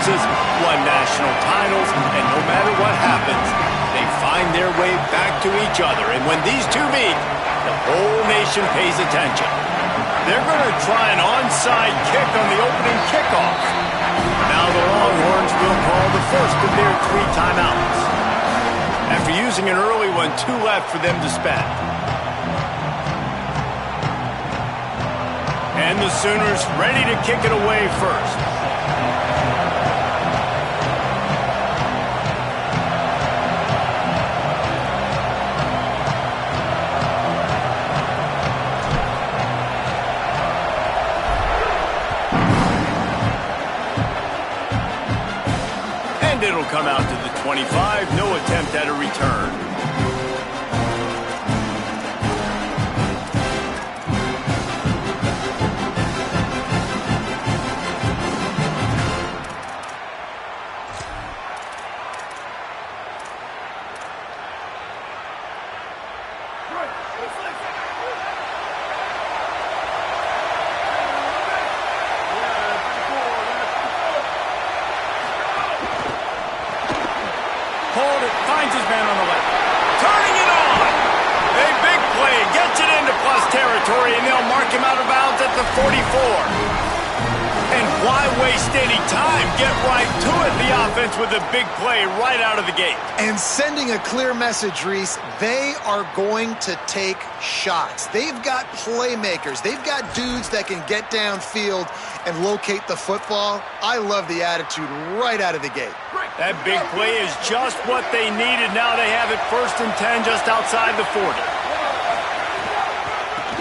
conferences, won national titles, and no matter what happens, they find their way back to each other. And when these two meet, the whole nation pays attention. They're going to try an onside kick on the opening kickoff. Now the Longhorns will call the first of their 3 timeouts. After using an early one, 2 left for them to spend. And the Sooners ready to kick it away first. And it'll come out to the 25. No attempt at a return. Finds his man on the left. Turning it on! A big play. Gets it into plus territory, and they'll mark him out of bounds at the 44. And why waste any time? Get right to it, the offense, with a big play right out of the gate. And sending a clear message, Reese, they are going to take shots. They've got playmakers. They've got dudes that can get downfield and locate the football. I love the attitude right out of the gate. That big play is just what they needed. Now they have it 1st and 10 just outside the 40.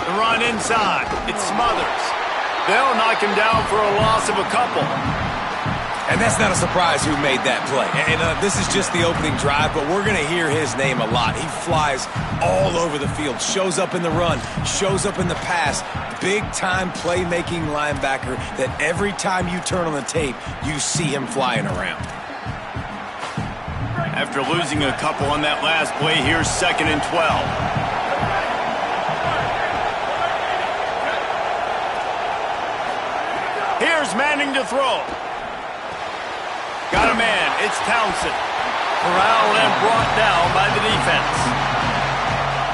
The run inside. It smothers. They'll knock him down for a loss of a couple. And that's not a surprise who made that play. And this is just the opening drive, but we're going to hear his name a lot. He flies all over the field, shows up in the run, shows up in the pass. Big-time playmaking linebacker that every time you turn on the tape, you see him flying around. After losing a couple on that last play, here's 2nd and 12. Here's Manning to throw. Got a man. It's Townsend. Corralled and brought down by the defense.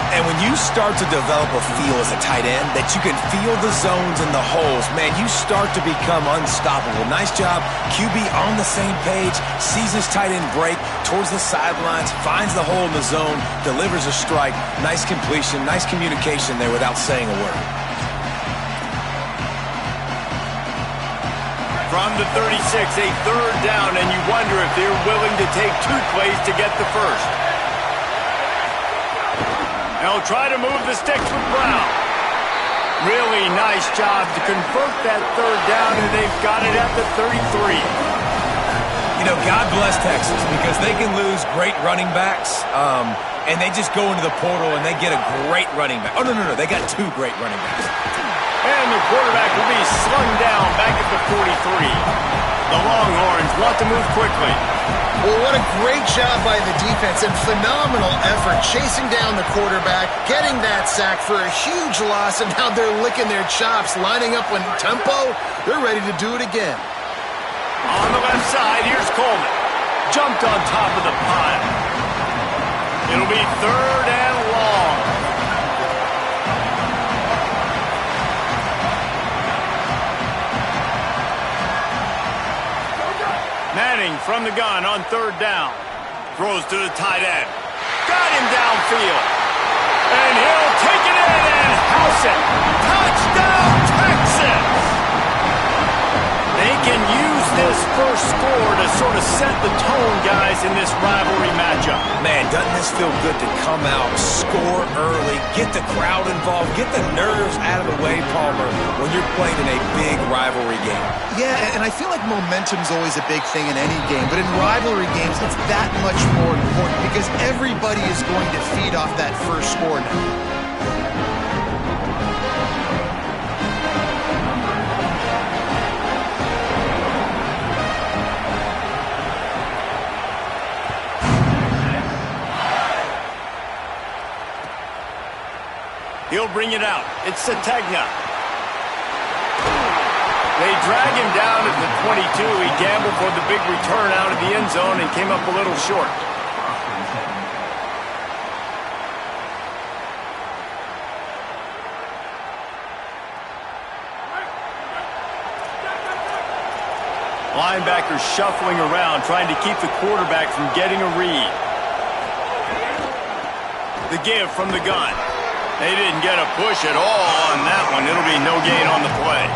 And when you start to develop a feel as a tight end that you can feel the zones and the holes, man, you start to become unstoppable. Nice job. QB on the same page, sees his tight end break towards the sidelines, finds the hole in the zone, delivers a strike. Nice completion, nice communication there without saying a word. From the 36, a 3rd down, and you wonder if they're willing to take 2 plays to get the first. They'll try to move the sticks with Brown. Really nice job to convert that 3rd down, and they've got it at the 33. You know, God bless Texas, because they can lose great running backs, and they just go into the portal and they get a great running back. Oh, no, they got 2 great running backs. And the quarterback will be slung down back at the 43. The Longhorns want to move quickly. Well, what a great job by the defense and phenomenal effort chasing down the quarterback, getting that sack for a huge loss, and now they're licking their chops, lining up in tempo. They're ready to do it again. On the left side, here's Coleman. Jumped on top of the pile. It'll be 3rd and long. Manning from the gun on 3rd down. Throws to the tight end. Got him downfield. And he'll take it in and house it. Touchdown, Texas! They can use this first score to sort of set the tone, guys, in this rivalry matchup. Man, doesn't this feel good to come out, score early, get the crowd involved, get the nerves out of the way, Palmer, when you're playing in a big rivalry game? Yeah, and I feel like momentum's always a big thing in any game, but in rivalry games, it's that much more important because everybody is going to feed off that first score now. He'll bring it out. It's Sategna. They drag him down at the 22. He gambled for the big return out of the end zone and came up a little short. Linebackers shuffling around, trying to keep the quarterback from getting a read. The give from the gun. They didn't get a push at all on that one. It'll be no gain on the play.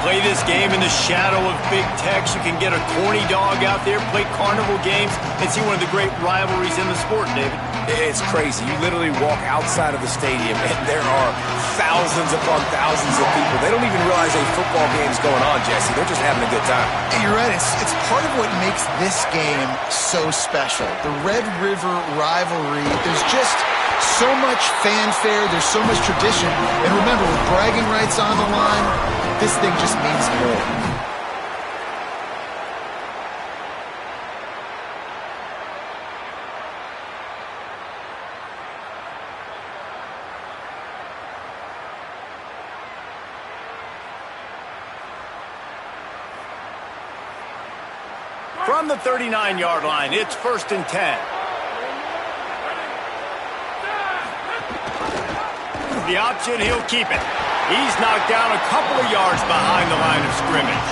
Play this game in the shadow of Big Tex. You can get a corny dog out there, play carnival games, and see one of the great rivalries in the sport, David. It's crazy. You literally walk outside of the stadium, and there are thousands upon thousands of people. They don't even realize a football game's going on, Jesse. They're just having a good time. Hey, you're right. It's part of what makes this game so special. The Red River rivalry, there's just so much fanfare. There's so much tradition. And remember, with bragging rights on the line, this thing just means more. From the 39-yard line, it's 1st and 10. The option, he'll keep it. He's knocked down a couple of yards behind the line of scrimmage.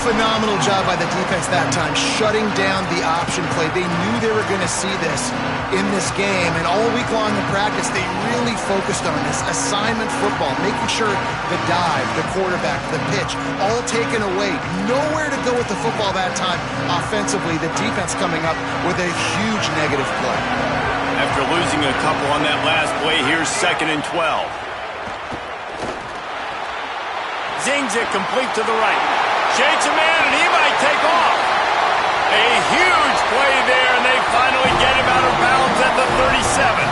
Phenomenal job by the defense that time, shutting down the option play. They knew they were going to see this in this game, and all week long in practice, they really focused on this assignment football, making sure the dive, the quarterback, the pitch, all taken away. Nowhere to go with the football that time. Offensively, the defense coming up with a huge negative play. After losing a couple on that last play, here's 2nd and 12. Zings it complete to the right. Shakes a man, and he might take off. A huge play there, and they finally get him out of bounds at the 37.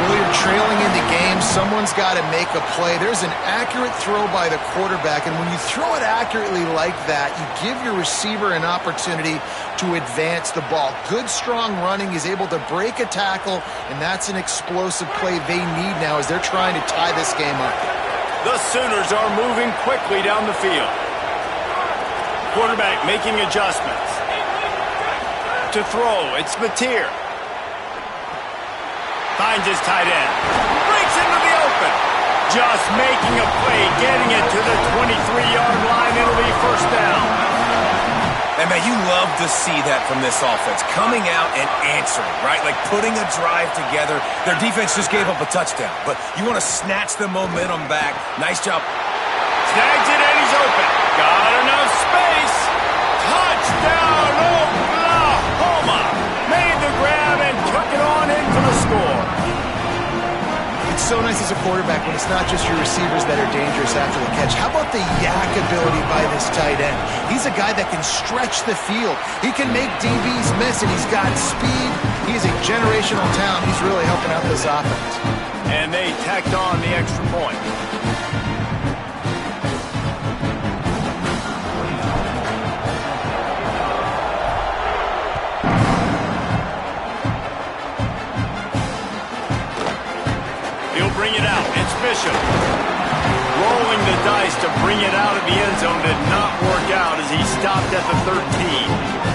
Well, you're trailing in the game. Someone's got to make a play. There's an accurate throw by the quarterback, and when you throw it accurately like that, you give your receiver an opportunity to advance the ball. Good, strong running. He's able to break a tackle, and that's an explosive play they need now as they're trying to tie this game up. The Sooners are moving quickly down the field. Quarterback making adjustments. To throw, it's Mateer. Finds his tight end. Breaks into the open. Just making a play, getting it to the 23-yard line. It'll be 1st down. And, man, you love to see that from this offense, coming out and answering, right? Like putting a drive together. Their defense just gave up a touchdown, but you want to snatch the momentum back. Nice job. Snags it, and he's open. Got enough space. Touchdown, Oklahoma. Made the grab and took it on in for the score. It's so nice as a quarterback when it's not just your receivers that are dangerous after the catch. How about the yak ability by this tight end? He's a guy that can stretch the field. He can make DBs miss, and he's got speed. He's a generational talent. He's really helping out this offense. And they tacked on the extra point. Bring it out. It's Bishop. Rolling the dice to bring it out of the end zone did not work out as he stopped at the 13.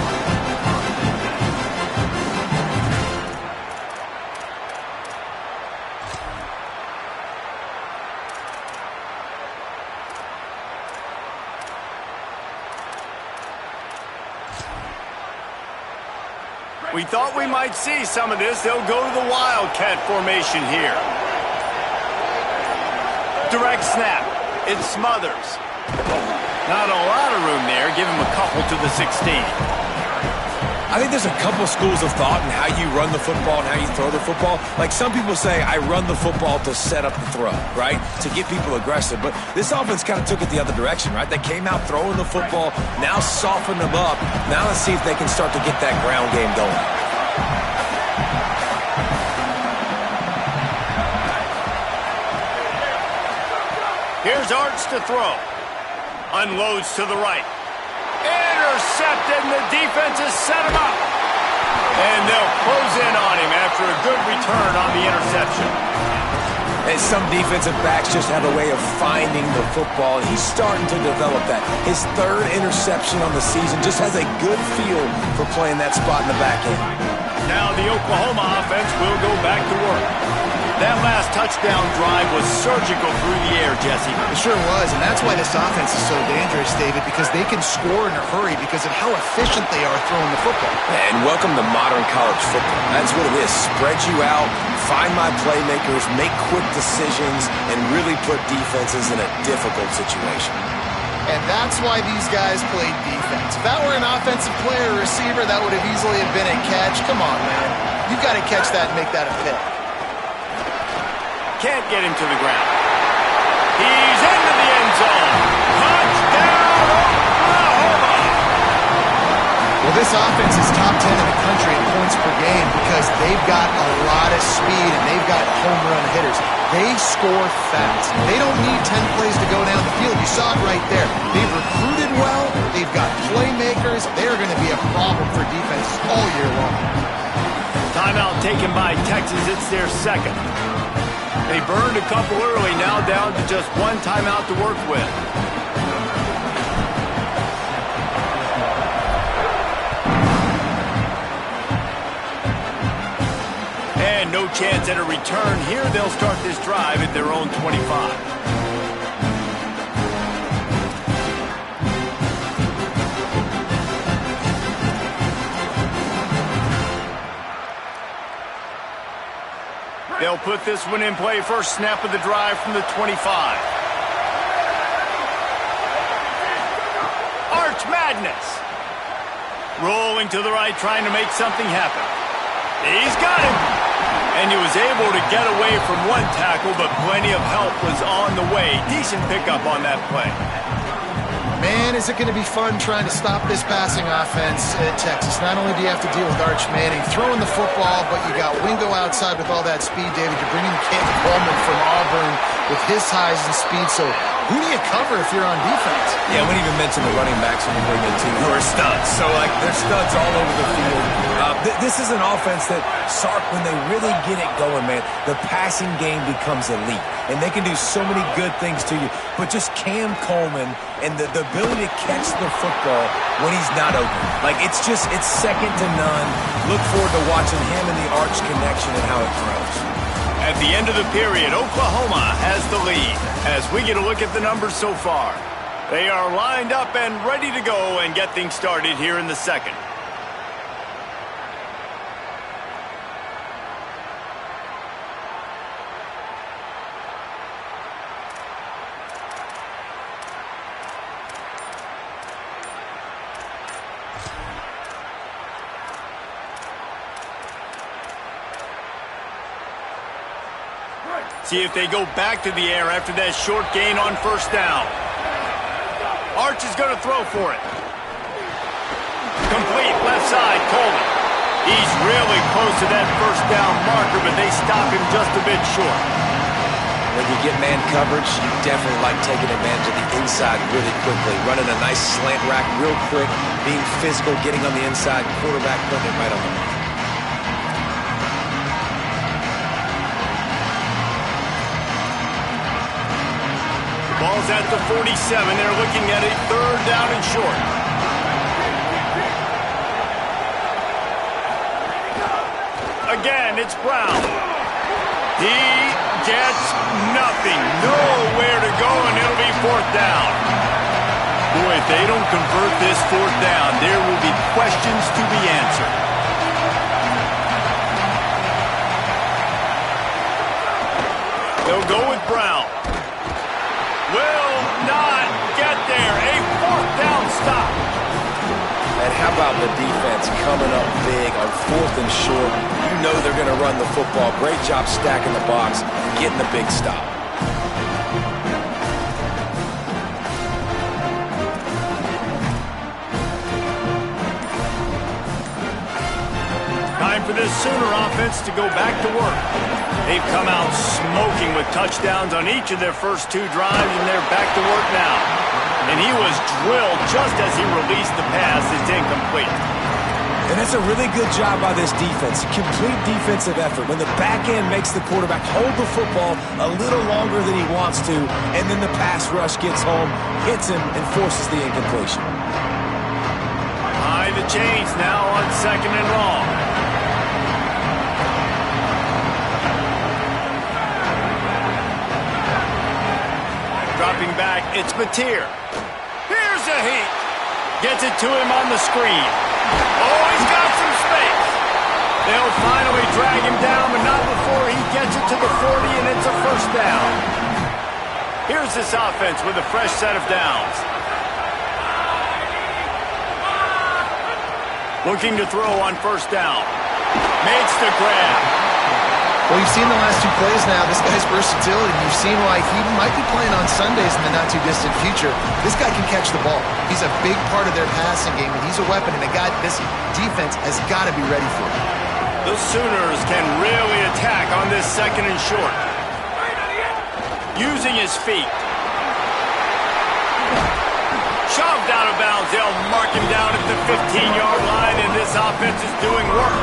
We thought we might see some of this. They'll go to the Wildcat formation here. Direct snap. It Smothers. Not a lot of room there. Give him a couple to the 16. I think there's a couple schools of thought in how you run the football and how you throw the football. Like some people say, I run the football to set up the throw, right? To get people aggressive. But this offense kind of took it the other direction, right? They came out throwing the football, now soften them up. Now let's see if they can start to get that ground game going. Here's Arts to throw. Unloads to the right. Intercepted, and the defense has set him up. And they'll close in on him after a good return on the interception. And some defensive backs just have a way of finding the football, and he's starting to develop that. His third interception on the season just has a good feel for playing that spot in the back end. Now the Oklahoma offense will go back to work. That last touchdown drive was surgical through the air, Jesse. It sure was, and that's why this offense is so dangerous, David, because they can score in a hurry because of how efficient they are throwing the football. And welcome to modern college football. That's what it is. Spread you out, find my playmakers, make quick decisions, and really put defenses in a difficult situation. And that's why these guys played defense. If that were an offensive player or receiver, that would have easily have been a catch. Come on, man. You've got to catch that and make that a pick. Can't get him to the ground. He's into the end zone. Touchdown, Oklahoma! Well, this offense is top 10 in the country in points per game because they've got a lot of speed and they've got home run hitters. They score fast. They don't need 10 plays to go down the field. You saw it right there. They've recruited well. They've got playmakers. They're going to be a problem for defenses all year long. Timeout taken by Texas. It's their second. They burned a couple early, now down to just one timeout to work with. And no chance at a return here. They'll start this drive at their own 25. They'll put this one in play. First snap of the drive from the 25. Arch Madness. Rolling to the right, trying to make something happen. He's got him. And he was able to get away from one tackle, but plenty of help was on the way. Decent pickup on that play. Man, is it going to be fun trying to stop this passing offense at Texas. Not only do you have to deal with Arch Manning throwing the football, but you got Wingo outside with all that speed, David. You're bringing Kent Coleman from Auburn with his size and speed. So who do you cover if you're on defense? Yeah, we didn't even mention the running backs when you bring in two who are studs. So, like, they're studs all over the field. This is an offense that, Sark, when they really get it going, man, the passing game becomes elite. And they can do so many good things to you. But just Cam Coleman and the ability to catch the football when he's not open. Like, it's second to none. Look forward to watching him and the Arch connection and how it grows. At the end of the period, Oklahoma has the lead. As we get a look at the numbers so far, they are lined up and ready to go and get things started here in the second. See if they go back to the air after that short gain on first down. Arch is going to throw for it. Complete, left side, Coleman. He's really close to that first down marker, but they stop him just a bit short. When you get man coverage, you definitely like taking advantage of the inside really quickly. Running a nice slant rack real quick, being physical, getting on the inside, quarterback putting it right on the mark. Ball's at the 47. They're looking at a third down and short. Again, it's Brown. He gets nothing. Nowhere to go, and it'll be fourth down. Boy, if they don't convert this fourth down, there will be questions to be answered. They'll go with Brown. Will not get there. A fourth down stop. And how about the defense coming up big on fourth and short? You know they're going to run the football. Great job stacking the box, getting the big stop. Time for this Sooner offense to go back to work. They've come out smoking with touchdowns on each of their first two drives, and they're back to work now. And he was drilled just as he released the pass. It's incomplete. And that's a really good job by this defense. Complete defensive effort. When the back end makes the quarterback hold the football a little longer than he wants to, and then the pass rush gets home, hits him, and forces the incompletion. Behind the chains now on 2nd and long. Dropping back, it's Mateer. Here's a heat. Gets it to him on the screen. Oh, he's got some space. They'll finally drag him down, but not before he gets it to the 40, and it's a first down. Here's this offense with a fresh set of downs. Looking to throw on first down. Makes the grab. Well, you've seen the last 2 plays now. This guy's versatility. You've seen why he might be playing on Sundays in the not-too-distant future. This guy can catch the ball. He's a big part of their passing game, and he's a weapon, and a guy this defense has got to be ready for him. The Sooners can really attack on this 2nd and short. Using his feet. Shoved out of bounds. They'll mark him down at the 15-yard line, and this offense is doing work.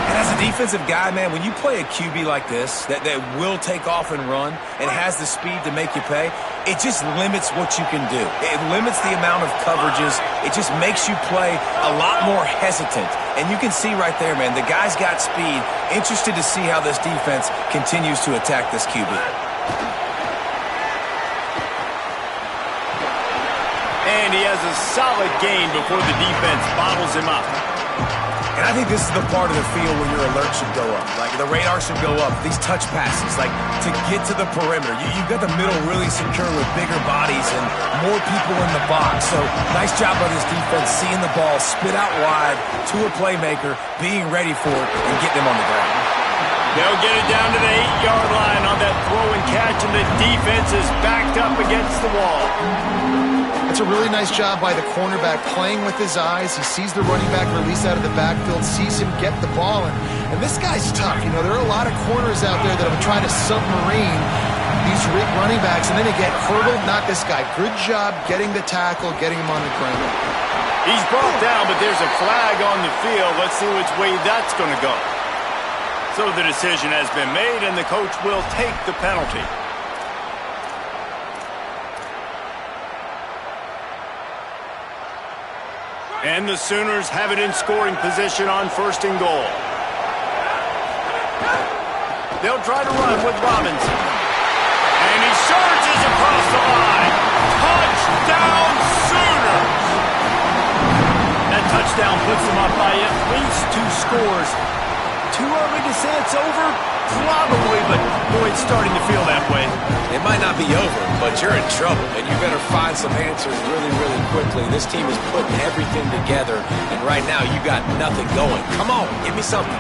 And as a defensive guy, man, when you play a QB like this that will take off and run and has the speed to make you pay, it just limits what you can do. It limits the amount of coverages. It just makes you play a lot more hesitant. And you can see right there, man, the guy's got speed. Interested to see how this defense continues to attack this QB. And he has a solid gain before the defense bottles him up. And I think this is the part of the field where your alert should go up. Like, the radar should go up. These touch passes, like, to get to the perimeter. You've got the middle really secure with bigger bodies and more people in the box. So, nice job by this defense seeing the ball spit out wide to a playmaker, being ready for it, and getting him on the ground. They'll get it down to the 8-yard line on that throw and catch, and the defense is backed up against the wall. It's a really nice job by the cornerback playing with his eyes. He sees the running back release out of the backfield, sees him get the ball, and this guy's tough. You know, there are a lot of corners out there that will try to submarine these running backs, and then they get hurdled. Not this guy. Good job getting the tackle, getting him on the ground. He's brought down, but there's a flag on the field. Let's see which way that's going to go. So the decision has been made, and the coach will take the penalty. And the Sooners have it in scoring position on 1st and goal. They'll try to run with Robinson. And he surges across the line. Touchdown, Sooners! That touchdown puts them up by at least 2 scores. Too early to say it's over? Probably, but boy, it's starting to feel that way. It might not be over, but you're in trouble, and you better find some answers really, really quickly. This team is putting everything together, and right now you got nothing going. Come on, give me something.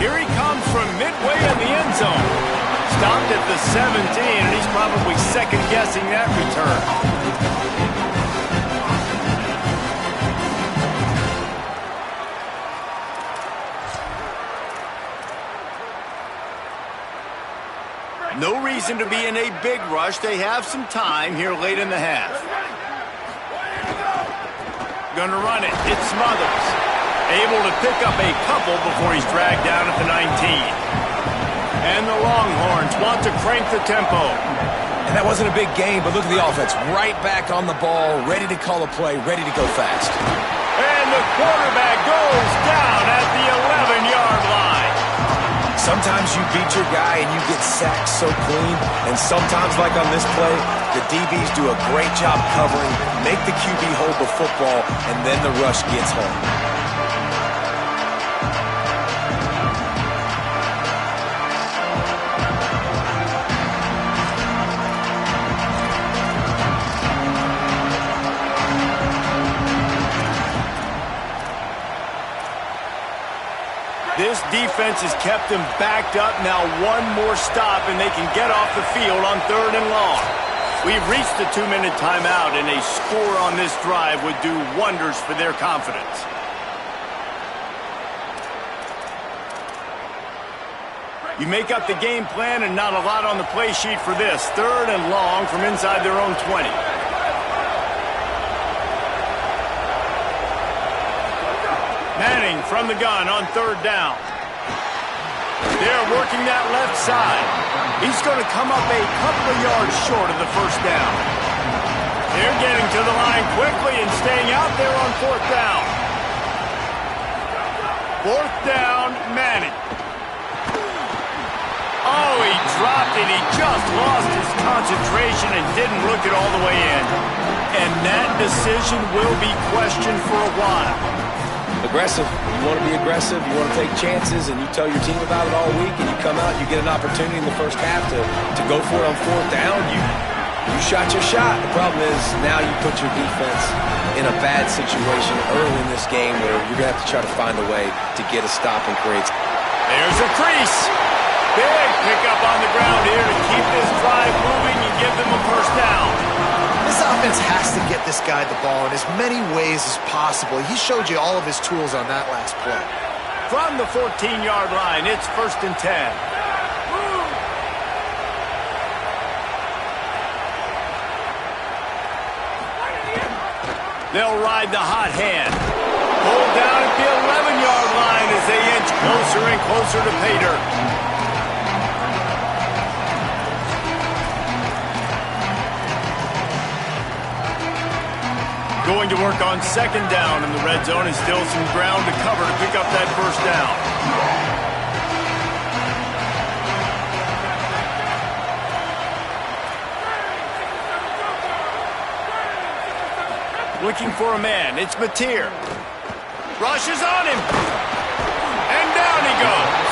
Here he comes from midway in the end zone. Stopped at the 17, and he's probably second-guessing that return. No reason to be in a big rush. They have some time here late in the half. Gonna run it. It's Smothers. Able to pick up a couple before he's dragged down at the 19. And the Longhorns want to crank the tempo. And that wasn't a big game, but look at the offense. Right back on the ball, ready to call a play, ready to go fast. And the quarterback goes down at the 11-yard line. Sometimes you beat your guy and you get sacked so clean, and sometimes, like on this play, the DBs do a great job covering, make the QB hold the football, and then the rush gets home. This defense has kept them backed up. Now one more stop, and they can get off the field on 3rd and long. We've reached the 2-minute timeout, and a score on this drive would do wonders for their confidence. You make up the game plan and not a lot on the play sheet for this. 3rd and long from inside their own 20. Manning from the gun on 3rd down. They're working that left side. He's going to come up a couple of yards short of the 1st down. They're getting to the line quickly and staying out there on 4th down. 4th down, Manning. Oh, he dropped it. He just lost his concentration and didn't look it all the way in. And that decision will be questioned for a while. Aggressive. You want to be aggressive. You want to take chances, and you tell your team about it all week, and you come out, you get an opportunity in the first half to go for it on 4th down. You shot your shot. The problem is now you put your defense in a bad situation early in this game where you're going to have to try to find a way to get a stop and create. There's a crease. Big pickup on the ground here to keep this drive moving and give them a 1st down. This offense has to get this guy the ball in as many ways as possible. He showed you all of his tools on that last play. From the 14-yard line, it's 1st and 10. They'll ride the hot hand. Hold down at the 11-yard line as they inch closer and closer to pay dirt. Going to work on 2nd down in the red zone and still some ground to cover to pick up that 1st down. Looking for a man. It's Mateer. Rushes on him. And down he goes.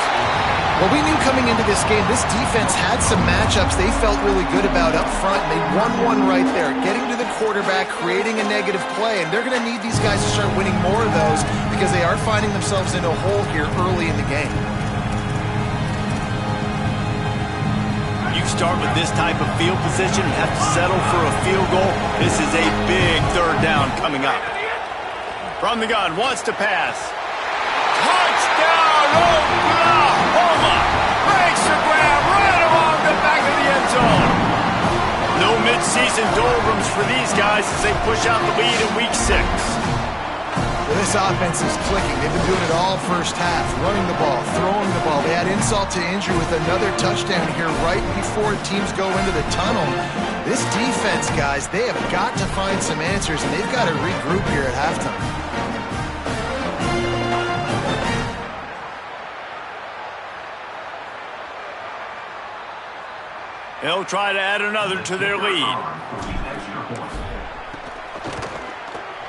Well, we knew coming into this game, this defense had some matchups they felt really good about up front, and they won one right there, getting to the quarterback, creating a negative play, and they're going to need these guys to start winning more of those because they are finding themselves in a hole here early in the game. You start with this type of field position and have to settle for a field goal. This is a big 3rd down coming up. From the gun, wants to pass. Touchdown, Oklahoma! Breaks the grab right along the back of the end zone. No mid-season doldrums for these guys as they push out the lead in Week 6. Well, this offense is clicking. They've been doing it all first half, running the ball, throwing the ball. They had insult to injury with another touchdown here right before teams go into the tunnel. This defense, guys, they have got to find some answers, and they've got to regroup here at halftime. They'll try to add another to their lead.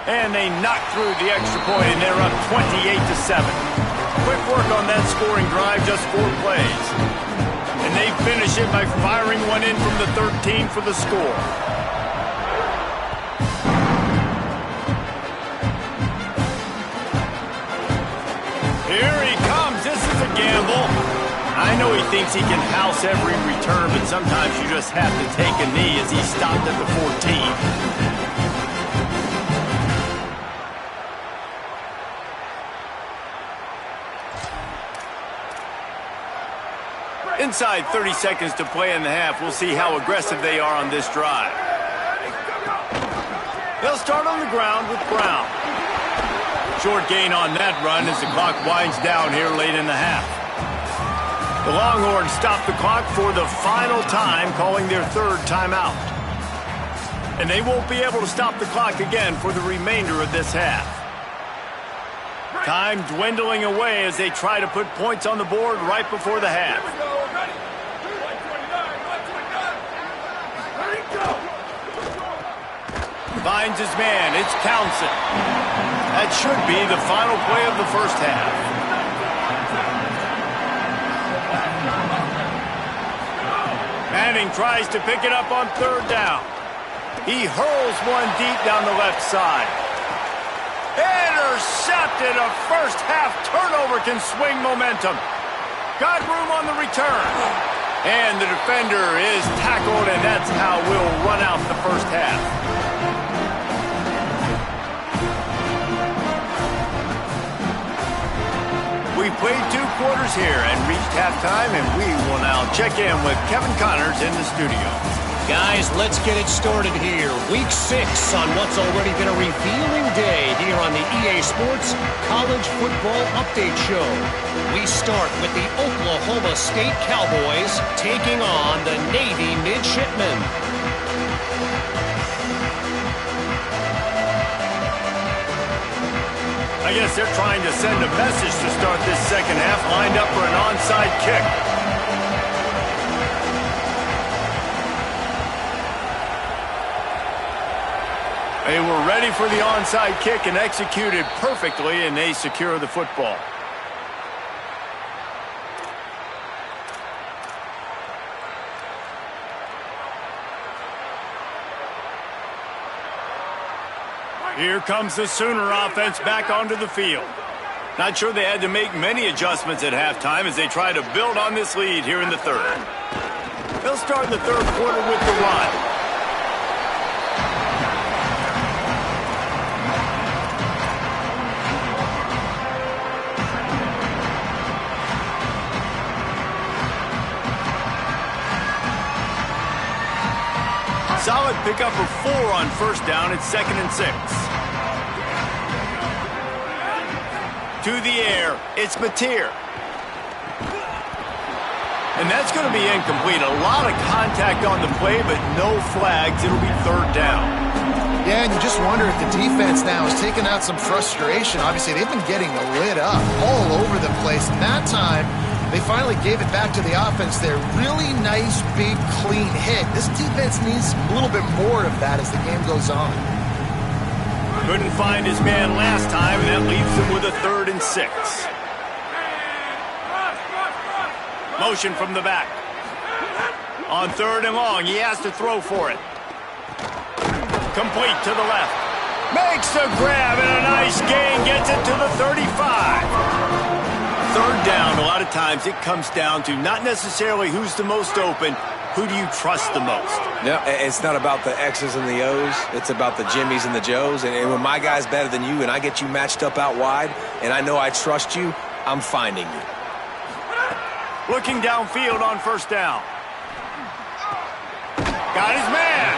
And they knock through the extra point, and they're up 28-7. Quick work on that scoring drive, just 4 plays. And they finish it by firing one in from the 13 for the score. Here he comes. This is a gamble. I know he thinks he can house every return, but sometimes you just have to take a knee as he stopped at the 14. Inside 30 seconds to play in the half. We'll see how aggressive they are on this drive. They'll start on the ground with Brown. Short gain on that run as the clock winds down here late in the half. The Longhorns stop the clock for the final time, calling their 3rd timeout. And they won't be able to stop the clock again for the remainder of this half. Time dwindling away as they try to put points on the board right before the half. Finds his man. It's Townsend. That should be the final play of the first half. Manning tries to pick it up on 3rd down. He hurls one deep down the left side. Intercepted. A first half turnover can swing momentum. Got room on the return. And the defender is tackled, and that's how we'll run out the first half. We played 2 quarters here and reached halftime, and we will now check in with Kevin Connors in the studio. Guys, let's get it started here. Week 6 on what's already been a revealing day here on the EA Sports College Football Update Show. We start with the Oklahoma State Cowboys taking on the Navy Midshipmen. I guess they're trying to send a message to start this second half, lined up for an onside kick. They were ready for the onside kick and executed perfectly, and they secure the football. Here comes the Sooner offense back onto the field. Not sure they had to make many adjustments at halftime as they try to build on this lead here in the third. They'll start the third quarter with the run. Solid pickup of 4 on first down. It's 2nd and 6. To the air. It's Mateer. And that's going to be incomplete. A lot of contact on the play, but no flags. It'll be 3rd down. Yeah, and you just wonder if the defense now is taking out some frustration. Obviously, they've been getting lit up all over the place. And that time, they finally gave it back to the offense there. Really nice, big, clean hit. This defense needs a little bit more of that as the game goes on. Couldn't find his man last time, and that leaves him with a 3rd and 6. Motion from the back. On 3rd and long, he has to throw for it. Complete to the left. Makes the grab, and a nice gain. Gets it to the 35. 3rd down, a lot of times it comes down to not necessarily who's the most open, who do you trust the most? No, it's not about the X's and the O's. It's about the Jimmies and the Joes. And when my guy's better than you and I get you matched up out wide and I know I trust you, I'm finding you. Looking downfield on first down. Got his man.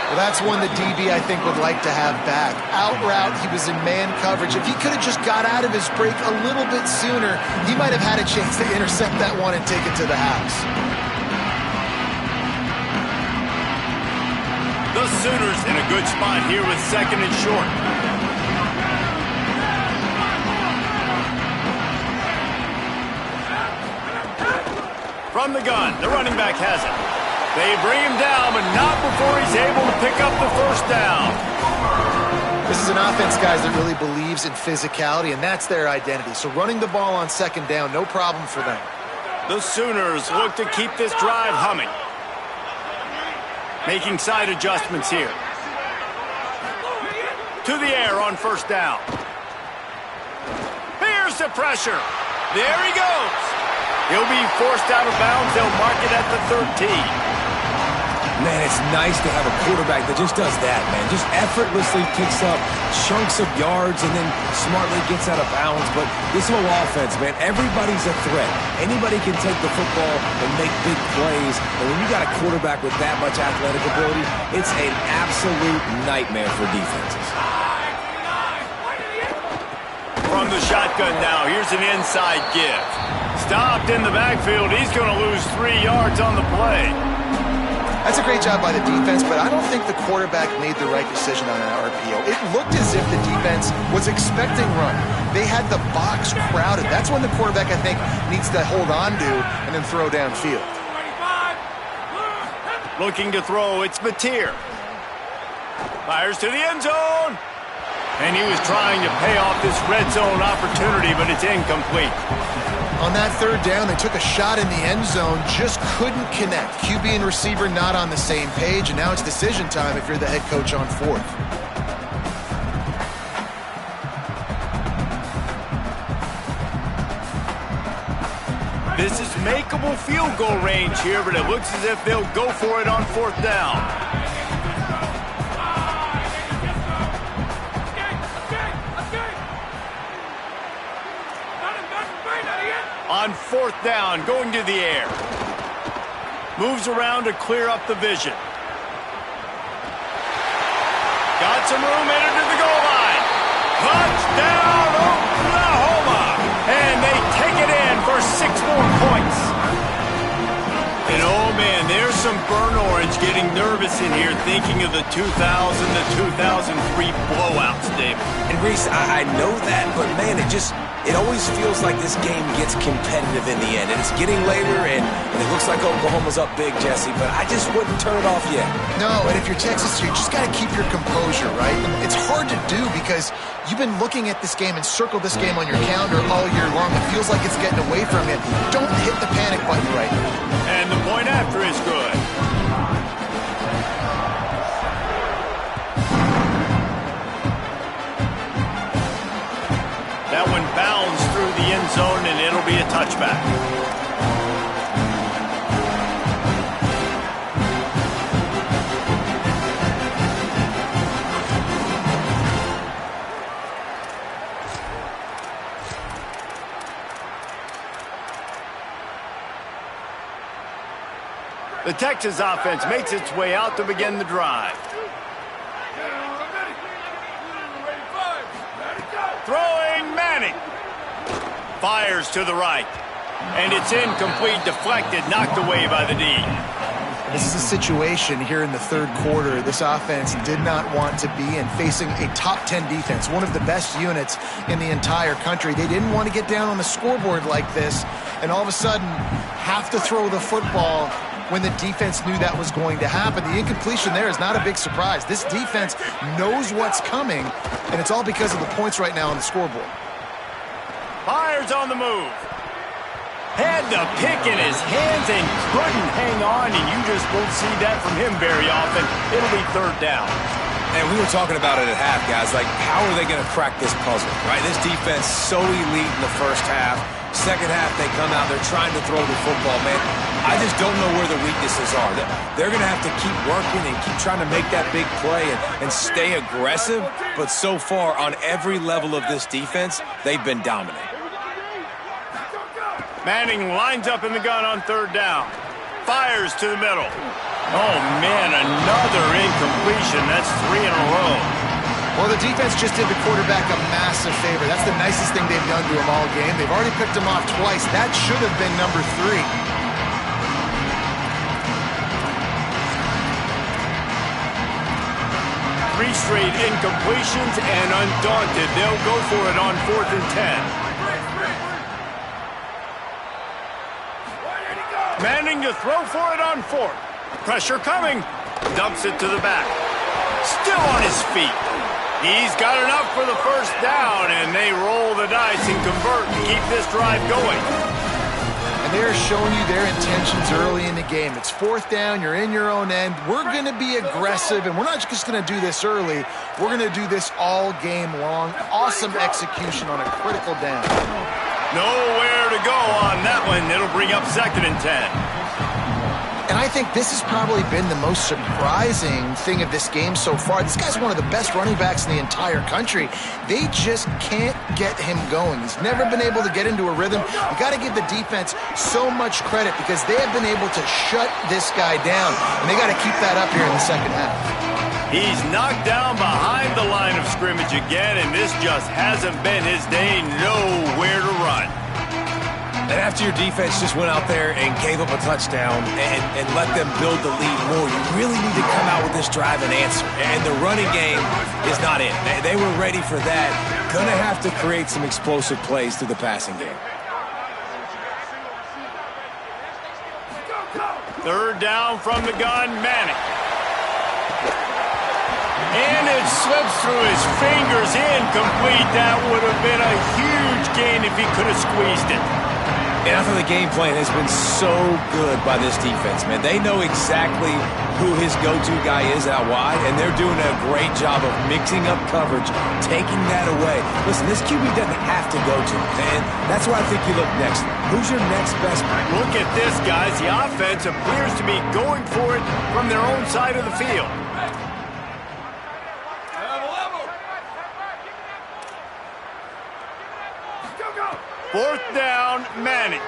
Well, that's one the DB, I think, would like to have back. Out route, he was in man coverage. If he could have just got out of his break a little bit sooner, he might have had a chance to intercept that one and take it to the house. The Sooners in a good spot here with 2nd and short. From the gun, the running back has it. They bring him down, but not before he's able to pick up the 1st down. This is an offense, guys, that really believes in physicality, and that's their identity. So running the ball on 2nd down, no problem for them. The Sooners look to keep this drive humming. Making side adjustments here. To the air on 1st down. Here's the pressure. There he goes. He'll be forced out of bounds. They'll mark it at the 13. Man, it's nice to have a quarterback that just does that, man. Just effortlessly picks up chunks of yards and then smartly gets out of bounds. But this whole offense, man, everybody's a threat. Anybody can take the football and make big plays. And when you got a quarterback with that much athletic ability, it's an absolute nightmare for defenses. From the shotgun now, here's an inside give. Stopped in the backfield. He's going to lose 3 yards on the play. That's a great job by the defense, but I don't think the quarterback made the right decision on an RPO. It looked as if the defense was expecting run. They had the box crowded. That's when the quarterback, I think, needs to hold on to and then throw downfield. Looking to throw, it's Mateer. Fires to the end zone. And he was trying to pay off this red zone opportunity, but it's incomplete. On that 3rd down, they took a shot in the end zone, just couldn't connect. QB and receiver not on the same page, and now it's decision time if you're the head coach on 4th. This is makeable field goal range here, but it looks as if they'll go for it on 4th down. on 4th down, going to the air. Moves around to clear up the vision. Got some room, entered to the goal line. Touchdown, Oklahoma! And they take it in for 6 more points. And oh man, there's some burn orange getting nervous in here thinking of the 2000 to 2003 blowouts, Dave. And Reese, I know that, but man, it always feels like this game gets competitive in the end. And it's getting later, and it looks like Oklahoma's up big, Jesse, but I just wouldn't turn it off yet. No, and if you're Texas, you just got to keep your composure, right? And it's hard to do because you've been looking at this game and circled this game on your calendar all year long. It feels like it's getting away from you. Don't hit the panic button right now. And the point after is good. That one bounds through the end zone, and it'll be a touchback. The Texas offense makes its way out to begin the drive. Throwing Manning. Fires to the right. And it's incomplete, deflected, knocked away by the D. This is a situation here in the third quarter this offense did not want to be in, facing a top 10 defense, one of the best units in the entire country. They didn't want to get down on the scoreboard like this and all of a sudden have to throw the football when the defense knew that was going to happen. The incompletion there is not a big surprise. This defense knows what's coming, and it's all because of the points right now on the scoreboard. Fires on the move. Had the pick in his hands and couldn't hang on, and you just won't see that from him very often. It'll be 3rd down. And we were talking about it at half, guys. Like, how are they going to crack this puzzle, right? This defense so elite in the first half. Second half, they come out, they're trying to throw the football, man. I just don't know where the weaknesses are. They're going to have to keep working and keep trying to make that big play and stay aggressive. But so far, on every level of this defense, they've been dominant. Manning lines up in the gun on 3rd down. Fires to the middle. Oh, man, another incompletion. That's 3 in a row. Well, the defense just did the quarterback a massive favor. That's the nicest thing they've done to him all game. They've already picked him off twice. That should have been number 3. 3 straight incompletions, and undaunted, they'll go for it on 4th and 10. Manning to throw for it on 4th. Pressure coming. Dumps it to the back. Still on his feet. He's got enough for the 1st down, and they roll the dice and convert and keep this drive going. And they're showing you their intentions early in the game. It's 4th down, you're in your own end. We're going to be aggressive, and we're not just going to do this early. We're going to do this all game long. Awesome execution on a critical down. Nowhere to go on that one. It'll bring up 2nd and 10. And I think this has probably been the most surprising thing of this game so far. This guy's one of the best running backs in the entire country. They just can't get him going. He's never been able to get into a rhythm. You got to give the defense so much credit because they have been able to shut this guy down. And they got to keep that up here in the second half. He's knocked down behind the line of scrimmage again, and this just hasn't been his day. Nowhere to run. And after your defense just went out there and gave up a touchdown and let them build the lead more, you really need to come out with this drive and answer. And the running game is not in. They were ready for that. Going to have to create some explosive plays through the passing game. 3rd down from the gun, Manning. And it slips through his fingers, incomplete. That would have been a huge gain if he could have squeezed it. And I thought the game plan has been so good by this defense, man. They know exactly who his go-to guy is out wide, and they're doing a great job of mixing up coverage, taking that away. Listen, this QB doesn't have to go to him, and that's why I think you look next. Who's your next best player? Look at this, guys. The offense appears to be going for it from their own side of the field. 4th down, Manning.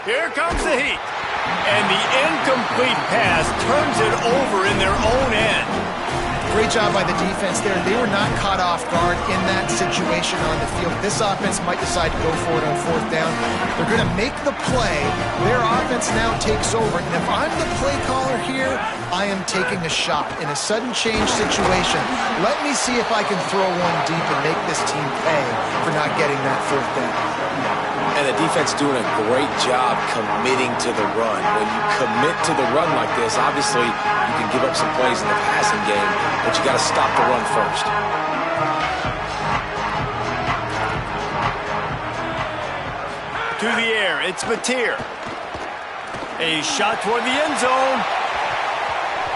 Here comes the heat. And the incomplete pass turns it over in their own end. Great job by the defense there. They were not caught off guard in that situation on the field. This offense might decide to go for it on 4th down. They're going to make the play. Their offense now takes over. And if I'm the play caller here, I am taking a shot. In a sudden change situation, let me see if I can throw one deep and make this team pay for not getting that 4th down. And the defense doing a great job committing to the run. When you commit to the run like this, obviously you can give up some plays in the passing game, but you got to stop the run first. To the air, it's Mateer. A shot toward the end zone.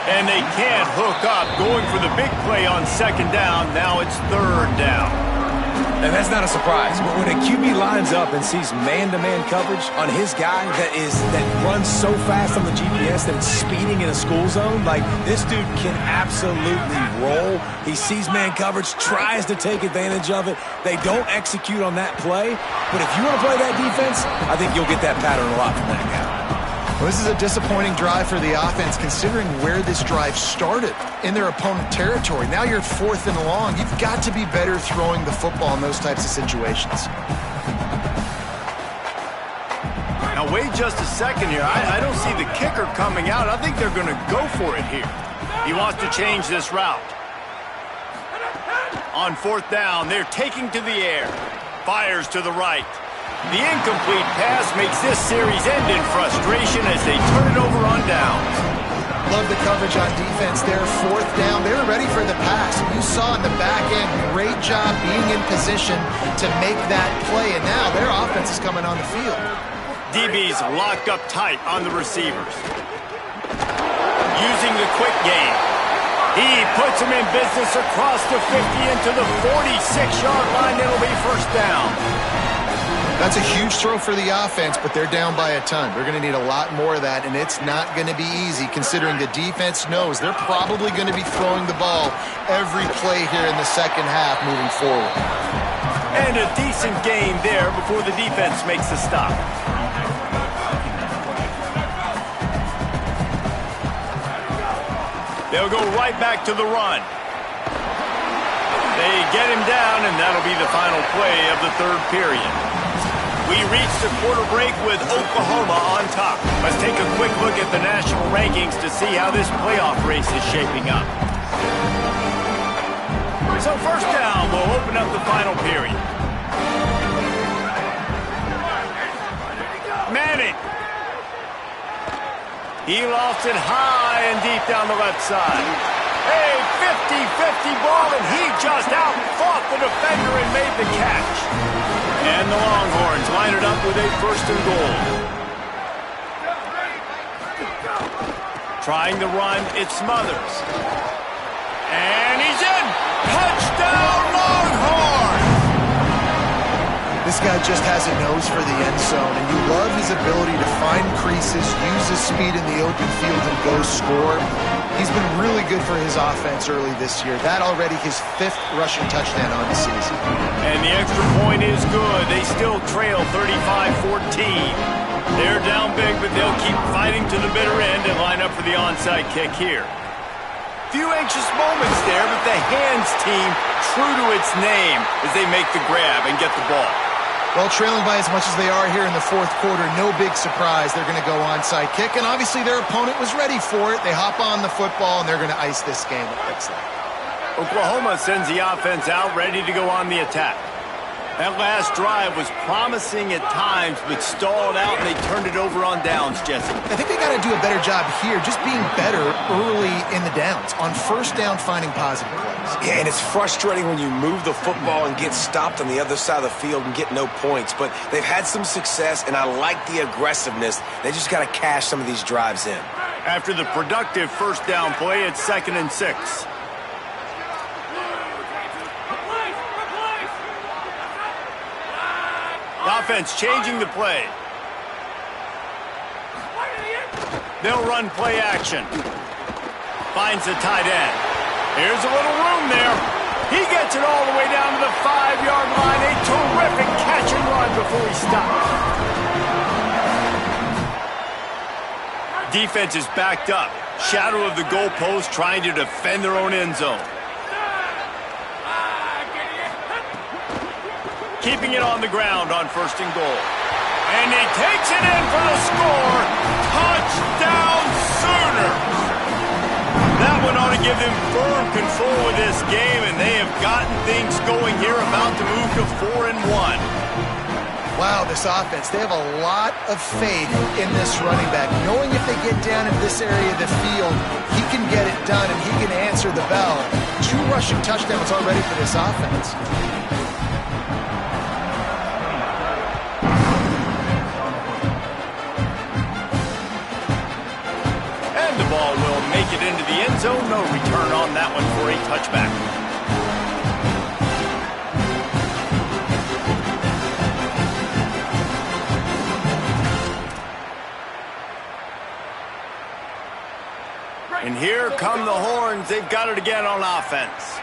And they can't hook up, going for the big play on 2nd down. Now it's 3rd down. And that's not a surprise. When a QB lines up and sees man-to-man coverage on his guy that runs so fast on the GPS that it's speeding in a school zone, like this dude can absolutely roll. He sees man coverage, tries to take advantage of it. They don't execute on that play. But if you want to play that defense, I think you'll get that pattern a lot from that guy. Well, this is a disappointing drive for the offense considering where this drive started, in their opponent territory. Now you're 4th and long. You've got to be better throwing the football in those types of situations. Now wait just a second here. I don't see the kicker coming out. I think they're going to go for it here. He wants to change this route. On 4th down, they're taking to the air. Fires to the right. The incomplete pass makes this series end in frustration as they turn it over on downs. Love the coverage on defense there. 4th down, they were ready for the pass. You saw in the back end, great job being in position to make that play, and now their offense is coming on the field. DB's locked up tight on the receivers. Using the quick game. He puts him in business across the 50 into the 46-yard line. It'll be 1st down. That's a huge throw for the offense, but they're down by a ton. They're going to need a lot more of that, and it's not going to be easy considering the defense knows they're probably going to be throwing the ball every play here in the 2nd half moving forward. And a decent gain there before the defense makes the stop. They'll go right back to the run. They get him down, and that'll be the final play of the 3rd period. We reached the quarter break with Oklahoma on top. Let's take a quick look at the national rankings to see how this playoff race is shaping up. So 1st down will open up the final period. Manning. He lofts it high and deep down the left side. A 50-50 ball, and he just out-fought the defender and made the catch. And the Longhorns line it up with a 1st and goal. Trying to run, it's Smothers. And he's in! Touchdown, Longhorns! This guy just has a nose for the end zone, and you love his ability to find creases, use his speed in the open field, and go score. He's been really good for his offense early this year. That already his 5th rushing touchdown on the season. And the extra point is good. They still trail 35-14. They're down big, but they'll keep fighting to the bitter end and line up for the onside kick here. Few anxious moments there, but the hands team true to its name as they make the grab and get the ball. Well, trailing by as much as they are here in the 4th quarter, no big surprise. They're going to go onside kick, and obviously their opponent was ready for it. They hop on the football, and they're going to ice this game, it looks like. Oklahoma sends the offense out, ready to go on the attack. That last drive was promising at times, but stalled out, and they turned it over on downs, Jesse. I think they got to do a better job here, just being better early in the downs. On 1st down, finding positive plays. Yeah, and it's frustrating when you move the football and get stopped on the other side of the field and get no points. But they've had some success, and I like the aggressiveness. They just got to cash some of these drives in. After the productive 1st down play, it's 2nd and 6. Offense changing the play. They'll run play action. Finds the tight end. Here's a little room there. He gets it all the way down to the 5-yard line. A terrific catch and run before he stops. Defense is backed up. Shadow of the goalpost, trying to defend their own end zone. Keeping it on the ground on 1st and goal. And he takes it in for the score. Touchdown Sooners! That one ought to give them firm control of this game, and they have gotten things going here, about to move to 4-1. Wow, this offense, they have a lot of faith in this running back, knowing if they get down in this area of the field, he can get it done and he can answer the bell. 2 rushing touchdowns already for this offense. And the ball will make it into the end zone. No return on that one for a touchback. And here come the horns. They've got it again on offense.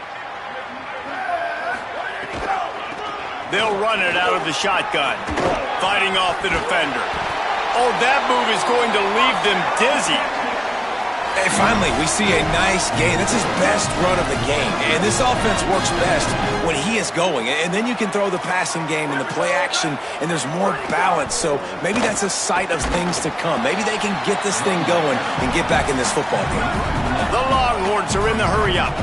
They'll run it out of the shotgun, fighting off the defender. Oh, that move is going to leave them dizzy. Hey, finally, we see a nice gain. That's his best run of the game. And this offense works best when he is going. And then you can throw the passing game and the play action, and there's more balance. So maybe that's a sight of things to come. Maybe they can get this thing going and get back in this football game. The Longhorns are in the hurry-up.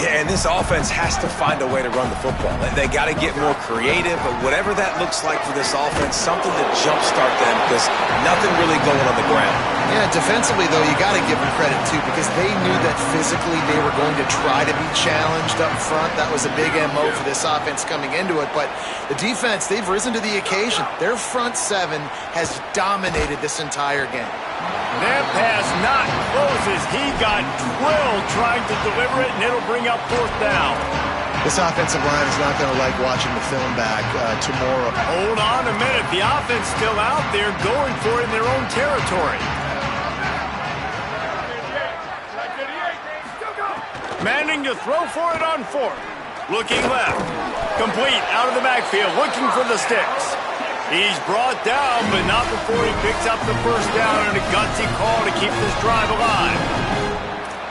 Yeah, and this offense has to find a way to run the football. They got to get more creative, but whatever that looks like for this offense, something to jumpstart them, because nothing really going on the ground. Yeah, defensively, though, you got to give them credit, too, because they knew that physically they were going to try to be challenged up front. That was a big MO for this offense coming into it. But the defense, they've risen to the occasion. Their front 7 has dominated this entire game. That pass not closes. He got drilled trying to deliver it, and it'll bring up 4th down. This offensive line is not going to like watching the film back tomorrow. Hold on a minute. The offense still out there going for it in their own territory. Manning to throw for it on 4th. Looking left. Complete out of the backfield. Looking for the sticks. He's brought down, but not before he picks up the 1st down, and a gutsy call to keep this drive alive.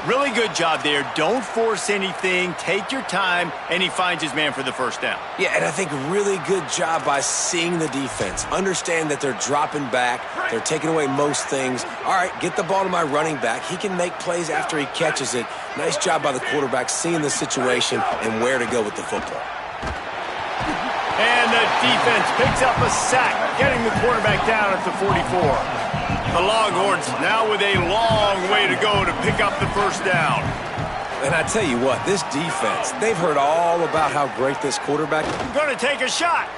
Really good job there. Don't force anything. Take your time, and he finds his man for the 1st down. Yeah, and I think really good job by seeing the defense. Understand that they're dropping back. They're taking away most things. All right, get the ball to my running back. He can make plays after he catches it. Nice job by the quarterback seeing the situation and where to go with the football. And the defense picks up a sack, getting the quarterback down at the 44. The Longhorns now with a long way to go to pick up the 1st down. And I tell you what, this defense, they've heard all about how great this quarterback is. Going to take a shot.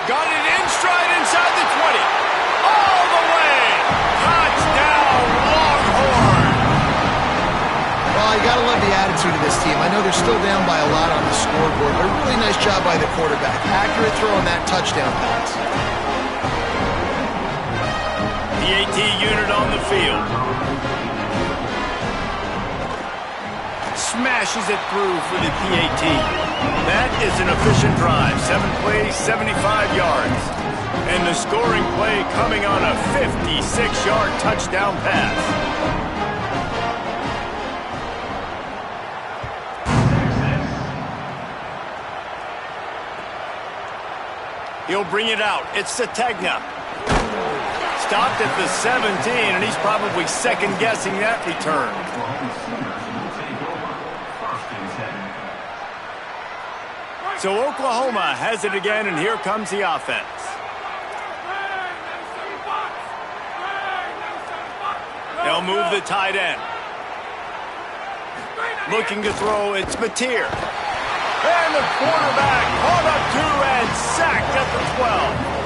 Got it in stride inside the 20. All the way. Touchdown, Longhorns. Well, you got to love the attitude of this team. I know they're still down by a lot on the scoreboard, but a really nice job by the quarterback. Accurate throw on that touchdown pass. The AT unit on the field. Smashes it through for the PAT. That is an efficient drive. 7 plays, 75 yards. And the scoring play coming on a 56-yard touchdown pass. He'll bring it out. It's Sategna. Stopped at the 17, and he's probably second-guessing that return. So Oklahoma has it again, and here comes the offense. They'll move the tight end. Looking to throw, it's Mateer. And the quarterback caught up to and sacked at the 12.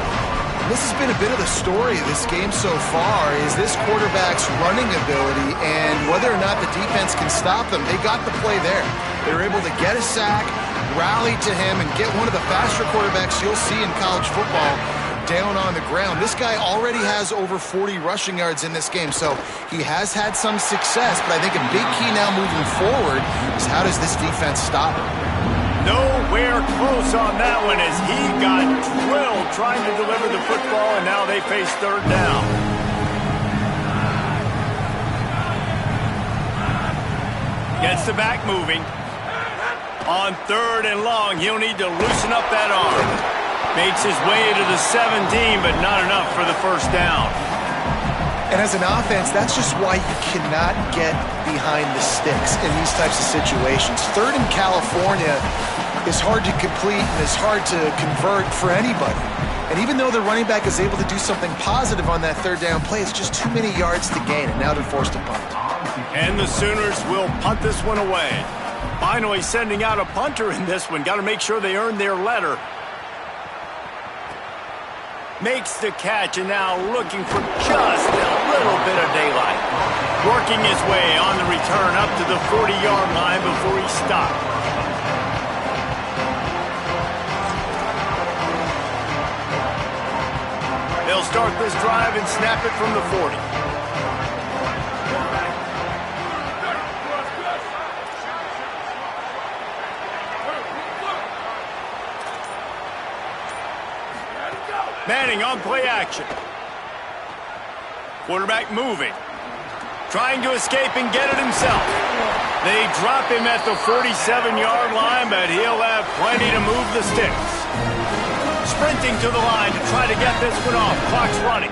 This has been a bit of the story of this game so far, is this quarterback's running ability and whether or not the defense can stop them. They got the play there. They were able to get a sack, rally to him, and get one of the faster quarterbacks you'll see in college football down on the ground. This guy already has over 40 rushing yards in this game, so he has had some success, but I think a big key now moving forward is how does this defense stop him? Nowhere close on that one as he got drilled trying to deliver the football, and now they face third down. Gets the back moving. On third and long, he'll need to loosen up that arm. Makes his way to the 17, but not enough for the first down. And as an offense, that's just why you cannot get behind the sticks in these types of situations. Third in California is hard to complete and is hard to convert for anybody. And even though the running back is able to do something positive on that third down play, it's just too many yards to gain, and now they're forced to punt. And the Sooners will punt this one away. Finally sending out a punter in this one. Got to make sure they earn their letter. Makes the catch, and now looking for just a little bit of daylight. Working his way on the return up to the 40-yard line before he stopped. They'll start this drive and snap it from the 40. Manning on play action. Quarterback moving. Trying to escape and get it himself. They drop him at the 47-yard line, but he'll have plenty to move the sticks. Sprinting to the line to try to get this one off. Clock's running.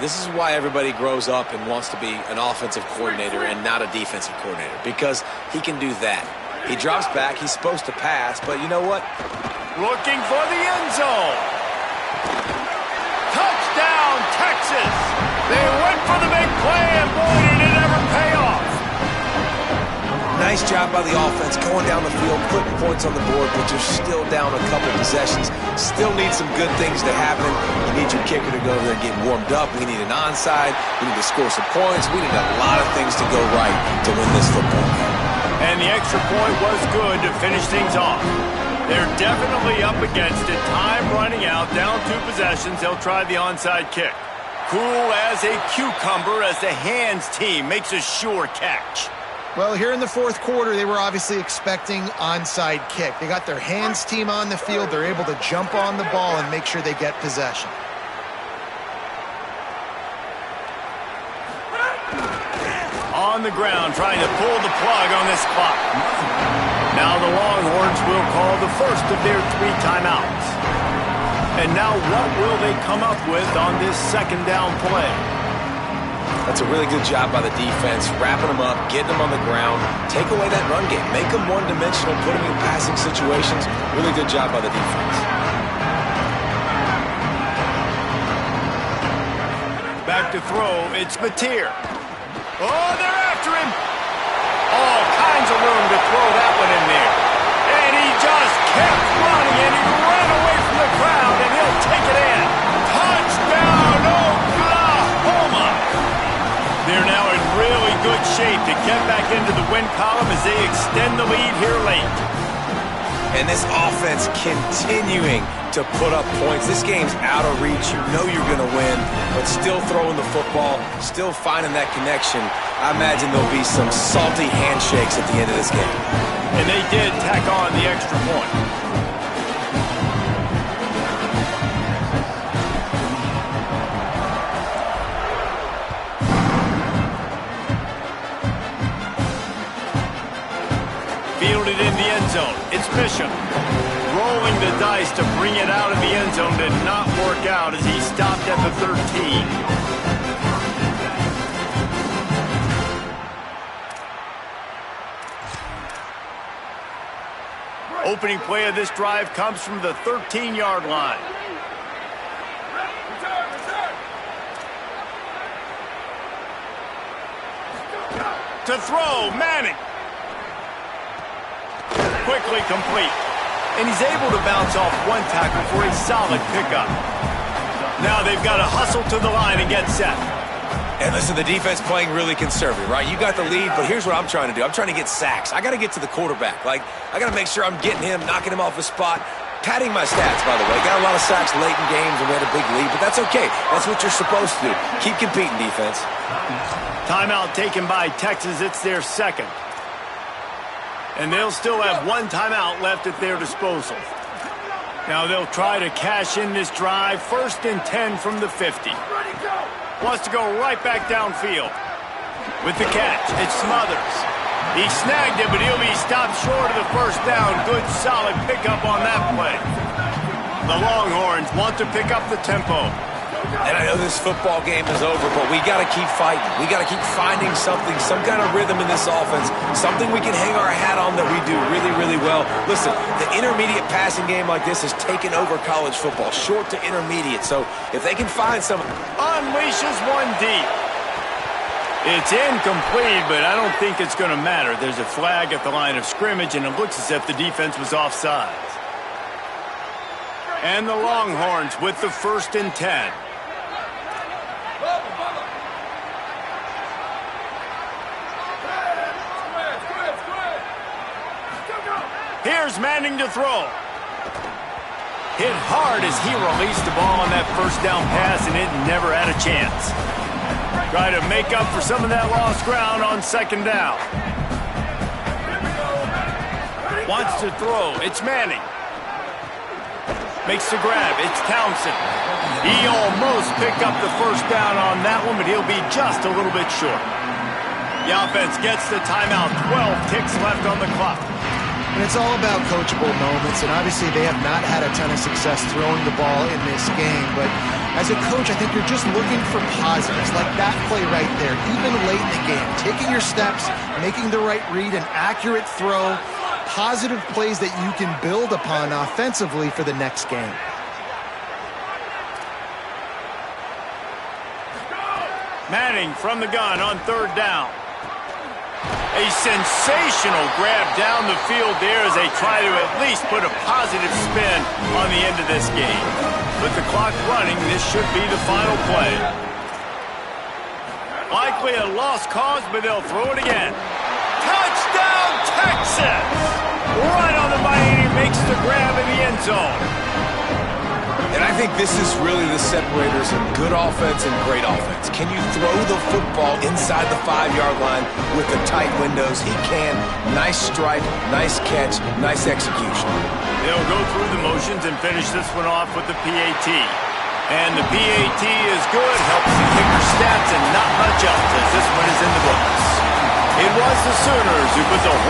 This is why everybody grows up and wants to be an offensive coordinator and not a defensive coordinator, because he can do that. He drops back. He's supposed to pass, but you know what? Looking for the end zone. Touchdown, Texas! They went for the big play, and boy, did it ever pay off. Nice job by the offense going down the field, putting points on the board, but you're still down a couple possessions. Still need some good things to happen. You need your kicker to go over there and get warmed up. We need an onside. We need to score some points. We need a lot of things to go right to win this football game. And the extra point was good to finish things off. They're definitely up against it. Time running out, down 2 possessions. They'll try the onside kick. Cool as a cucumber as the hands team makes a sure catch. Well, here in the fourth quarter, they were obviously expecting onside kick. They got their hands team on the field. They're able to jump on the ball and make sure they get possession. On the ground, trying to pull the plug on this clock. Now the Longhorns will call the first of their 3 timeouts. And now what will they come up with on this second down play? That's a really good job by the defense, wrapping them up, getting them on the ground, take away that run game, make them one-dimensional, put them in passing situations. Really good job by the defense. Back to throw, it's Mateer. Oh, they're after him. All kinds of room to throw that one in there. And he just kept running, and he ran away from the crowd, and he'll take it in. Touchdown, Oklahoma! They're now in really good shape to get back into the win column as they extend the lead here late. And this offense continuing to put up points. This game's out of reach. You know you're going to win, but still throwing the football, still finding that connection. I imagine there'll be some salty handshakes at the end of this game. And they did tack on the extra point. Fielded in the end zone. It's Bishop. Rolling the dice to bring it out of the end zone did not work out as he stopped at the 13. Opening play of this drive comes from the 13-yard line. To throw, Manning. Quickly complete. And he's able to bounce off one tackle for a solid pickup. Now they've got to hustle to the line and get set. And listen, the defense playing really conservative, right? You got the lead, but here's what I'm trying to do. I'm trying to get sacks. I got to get to the quarterback. Like, I got to make sure I'm getting him, knocking him off his spot. Padding my stats, by the way. Got a lot of sacks late in games and we had a big lead, but that's okay. That's what you're supposed to do. Keep competing, defense. Timeout taken by Texas. It's their second. And they'll still have one timeout left at their disposal. Now they'll try to cash in this drive. 1st and 10 from the 50. Wants to go right back downfield. With the catch, it's Smothers. He snagged it, but he'll be stopped short of the first down. Good, solid pickup on that play. The Longhorns want to pick up the tempo. And I know this football game is over, but we got to keep fighting. We got to keep finding something, some kind of rhythm in this offense, something we can hang our hat on that we do really, really well. Listen, the intermediate passing game like this has taken over college football, short to intermediate. So if they can find some... Unleashes one deep. It's incomplete, but I don't think it's going to matter. There's a flag at the line of scrimmage, and it looks as if the defense was offside. And the Longhorns with the 1st and 10. Here's Manning to throw. Hit hard as he released the ball on that first down pass, and it never had a chance. Try to make up for some of that lost ground on 2nd down. Wants to throw. It's Manning. Makes the grab. It's Townsend. He almost picked up the first down on that one, but he'll be just a little bit short. The offense gets the timeout. 12 ticks left on the clock. And it's all about coachable moments, and obviously they have not had a ton of success throwing the ball in this game, but as a coach, I think you're just looking for positives, like that play right there, even late in the game, taking your steps, making the right read, an accurate throw, positive plays that you can build upon offensively for the next game. Manning from the gun on 3rd down. A sensational grab down the field there as they try to at least put a positive spin on the end of this game. With the clock running, this should be the final play. Likely a lost cause, but they'll throw it again. Touchdown, Texas! Right on the money, and he makes the grab in the end zone. And I think this is really the separators of good offense and great offense. Can you throw the football inside the 5-yard line with the tight windows? He can. Nice strike, nice catch, nice execution. They'll go through the motions and finish this one off with the PAT. And the PAT is good, helps the kicker stats, and not much else as this one is in the books. It was the Sooners who put the horse